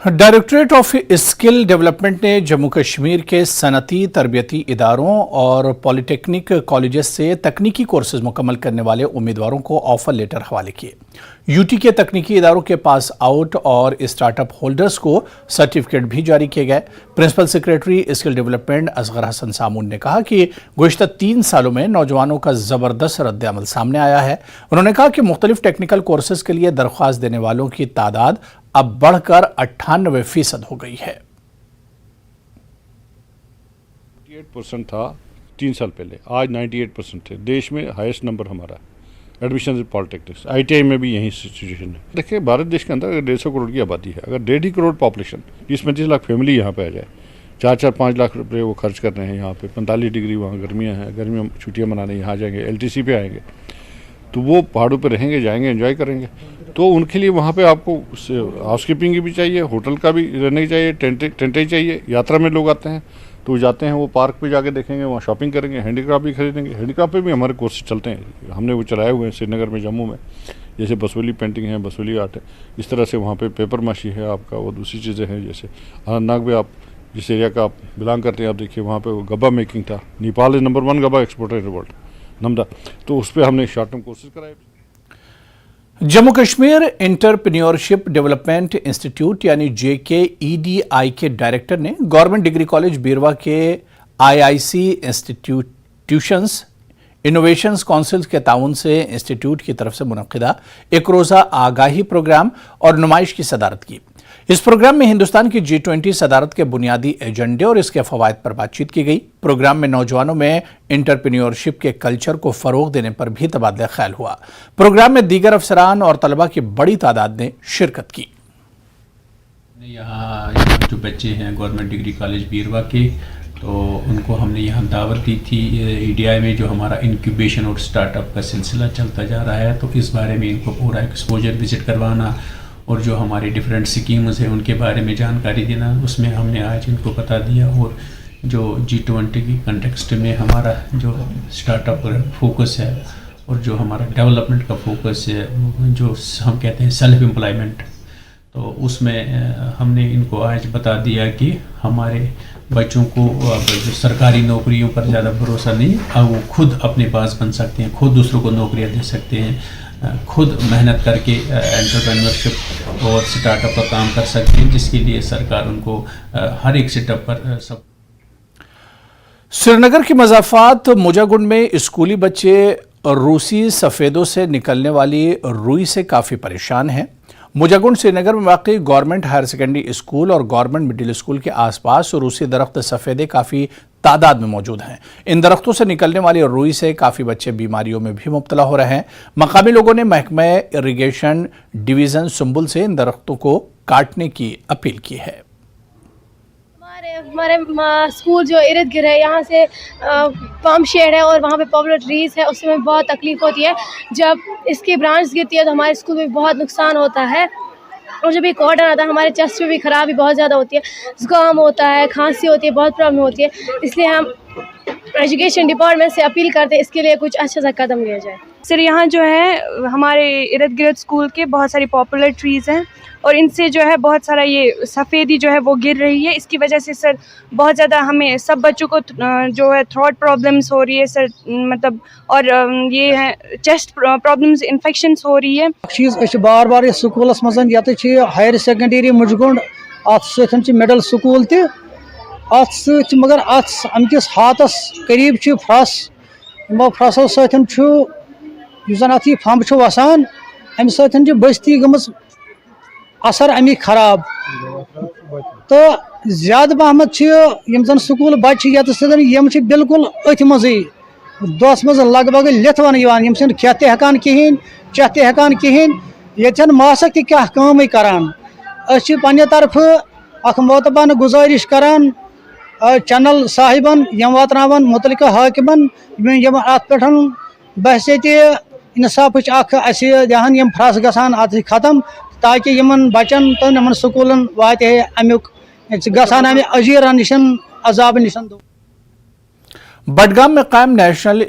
Directorate of skill development ने जम्मू कश्मीर के सनती तरबियती इदारों और पॉलिटेक्निक कॉलेजेस से तकनीकी कोर्सेज मुकम्मल करने वाले उम्मीदवारों को ऑफर लेटर हवाले किए। यूटी के तकनीकी इदारों के पास आउट और स्टार्टअप होल्डर्स को सर्टिफिकेट भी जारी किए गए। Principal secretary skill development Asgar Hasan Samoon ने कहा कि गुज़िश्ता 3 सालों में नौजवानों का ज़बरदस्त रद्द-ए-अमल सामने आया है। उन्होंने कहा कि मुख्तलिफ टेक्निकल कोर्सेज के लिए दरख्वास्त देने वालों की तादाद अब बढ़कर 98% हो गई है। 98% था 3 साल पहले, आज 98% है। देश में हाईएस्ट नंबर हमारा एडमिशन इन पॉलिटेक्निक्स। ITI में भी यही सिचुएशन है। देखिए, भारत देश के अंदर 150 करोड़ की आबादी है। अगर 1.5 करोड़ पॉपुलेशन, 20-25 लाख फैमिली यहाँ पे आ जाए, 4-5 लाख रुपए वो खर्च कर रहे हैं यहाँ पे, 45 डिग्री वहाँ गर्मियाँ हैं, गर्मियों छुट्टियाँ मनाने यहाँ जाएंगे, LTC पे आएंगे, तो वो पहाड़ों पे रहेंगे, जाएंगे, एंजॉय करेंगे। तो उनके लिए वहाँ पे आपको हाउसकीपिंग की भी चाहिए, होटल का भी रहने की चाहिए, टेंट ही चाहिए। यात्रा में लोग आते हैं तो जाते हैं, वो पार्क पे जाके देखेंगे, वहाँ शॉपिंग करेंगे, हैंडीक्राफ्ट भी खरीदेंगे। हैंडीक्राफ्ट पे भी हमारे कोर्सेज चलते हैं, हमने वो चलाए हुए हैं श्रीनगर में, जम्मू में। जैसे बसोली पेंटिंग है, बसोली आर्ट है, इस तरह से वहाँ पे पेपर माशी है आपका, वो दूसरी चीज़ें हैं। जैसे अनंतनाग में आप जिस एरिया का आप बिलोंग करते हैं, आप देखिए वहाँ पे गब्बा मेकिंग था। Nepal is number 1 Gabba exporter in the world, Namda. तो उस पर हमने शॉर्ट टर्म कोर्सेज कराए। Jammu Kashmir entrepreneurship development institute यानी JKEDI के डायरेक्टर ने गवर्नमेंट डिग्री कॉलेज बीरवा के IIC इंस्टीट्यूशंस इनोवेशंस काउंसिल के ताउन से इंस्टीट्यूट की तरफ से मुनक्किदा एक रोज़ा आगाही प्रोग्राम और नुमाइश की सदारत की। इस प्रोग्राम में हिंदुस्तान की G20 सदारत के बुनियादी एजेंडे और इसके फ़वाइद पर बातचीत की गई। प्रोग्राम में नौजवानों में एंटरप्रेन्योरशिप के कल्चर को फ़रोग़ देने पर भी तबादला ख्याल हुआ। प्रोग्राम में दीगर अफसरान और तलबा की बड़ी तादाद ने शिरकत की। यहाँ जो बच्चे हैं गवर्नमेंट डिग्री कॉलेज बीरवा के, तो उनको हमने यहाँ दावत दी थी। EDI में जो हमारा इंक्यूबेशन और स्टार्टअप का सिलसिला चलता जा रहा है, तो इस बारे में इनको पूरा एक्सपोजर विज़िट करवाना और जो हमारे डिफरेंट स्कीम्स हैं उनके बारे में जानकारी देना, उसमें हमने आज इनको बता दिया। और जो G20 की कंटेक्स्ट में हमारा जो स्टार्टअप फोकस है और जो हमारा डेवलपमेंट का फोकस है, जो हम कहते हैं सेल्फ एम्प्लॉयमेंट, तो उसमें हमने इनको आज बता दिया कि हमारे बच्चों को जो सरकारी नौकरियों पर ज़्यादा भरोसा नहीं, अब वो खुद अपने पास बन सकते हैं, खुद दूसरों को नौकरियां दे सकते हैं, खुद मेहनत करके एंटरप्रेन्योरशिप और स्टार्टअप का काम कर सकते हैं, जिसके लिए सरकार उनको हर एक सेटअप पर सब। श्रीनगर की मज़ाफ़ात मुजागुंड में स्कूली बच्चे रूसी सफ़ेदों से निकलने वाली रुई से काफ़ी परेशान हैं। मुजागुंड श्रीनगर में वाक़ई गवर्नमेंट हायर सेकेंडरी स्कूल और गवर्नमेंट मिडिल स्कूल के आसपास रूसी दरख्त सफ़ेदे काफ़ी तादाद में मौजूद हैं। इन दरख्तों से निकलने वाली रुई से काफ़ी बच्चे बीमारियों में भी मुब्तला हो रहे हैं। मकामी लोगों ने महकमा इरिगेशन डिवीज़न सुंबुल से इन दरख्तों को काटने की अपील की है। हमारे स्कूल जो इर्द गिर्द है, यहाँ से पम्प शेड है और वहाँ पे पॉपुलर ट्रीज़ है, उसमें बहुत तकलीफ़ होती है। जब इसकी ब्रांच गिरती है तो हमारे स्कूल में बहुत नुकसान होता है। और जब ये कॉटन आता है, हमारे चेस्ट में भी खराबी बहुत ज़्यादा होती है, जुकाम होता है, खांसी होती है, बहुत प्रॉब्लम होती है। इसलिए हम एजुकेशन डिपार्टमेंट से अपील करते हैं इसके लिए कुछ अच्छा सा कदम लिया जाए। सर, यहाँ जो है हमारे इर्द गिर्द स्कूल के बहुत सारी पॉपुलर ट्रीज़ हैं और इनसे जो है बहुत सारा ये सफ़ेदी जो है वो गिर रही है। इसकी वजह से सर बहुत ज़्यादा हमें सब बच्चों को जो है थ्रोट प्रॉब्लम्स हो रही है सर, मतलब, और ये है चेस्ट प्रॉब्लम्स, इन्फेक्शंस हो रही है। चीज़ बार बार स्कूलस मज ये हायर सेकेंडरी मुजगुंड अत मिडल स्कूल अत मगर अमकिस हाथस करीब फ्रस, फ्रसों सो जन अत फंब वसान, अम सती बस्ती गमज असर अमी खराब। तो ज्यादा पहमत यम स्कूल बच्चे यम बिल्कुल अथ मजे दोस मज लग भग लिथ वन यम खेत तकान कहें, चेह तकान कहें, ये मासक क्या काम करान। पन्ने तरफ अख मोतबान गुजारिश करान चैनल साहिबन यम वातनावन मुतलका हाकिमन यम अत पे बहसत इंसाफ दहान यम फ्रस गसान अत खत्म, ताकि यमन बचन तो नमन स्कूलन वात अमुक गसान अमे अजीर निशन अजाब निशन। बडगाम में कायम नेशनल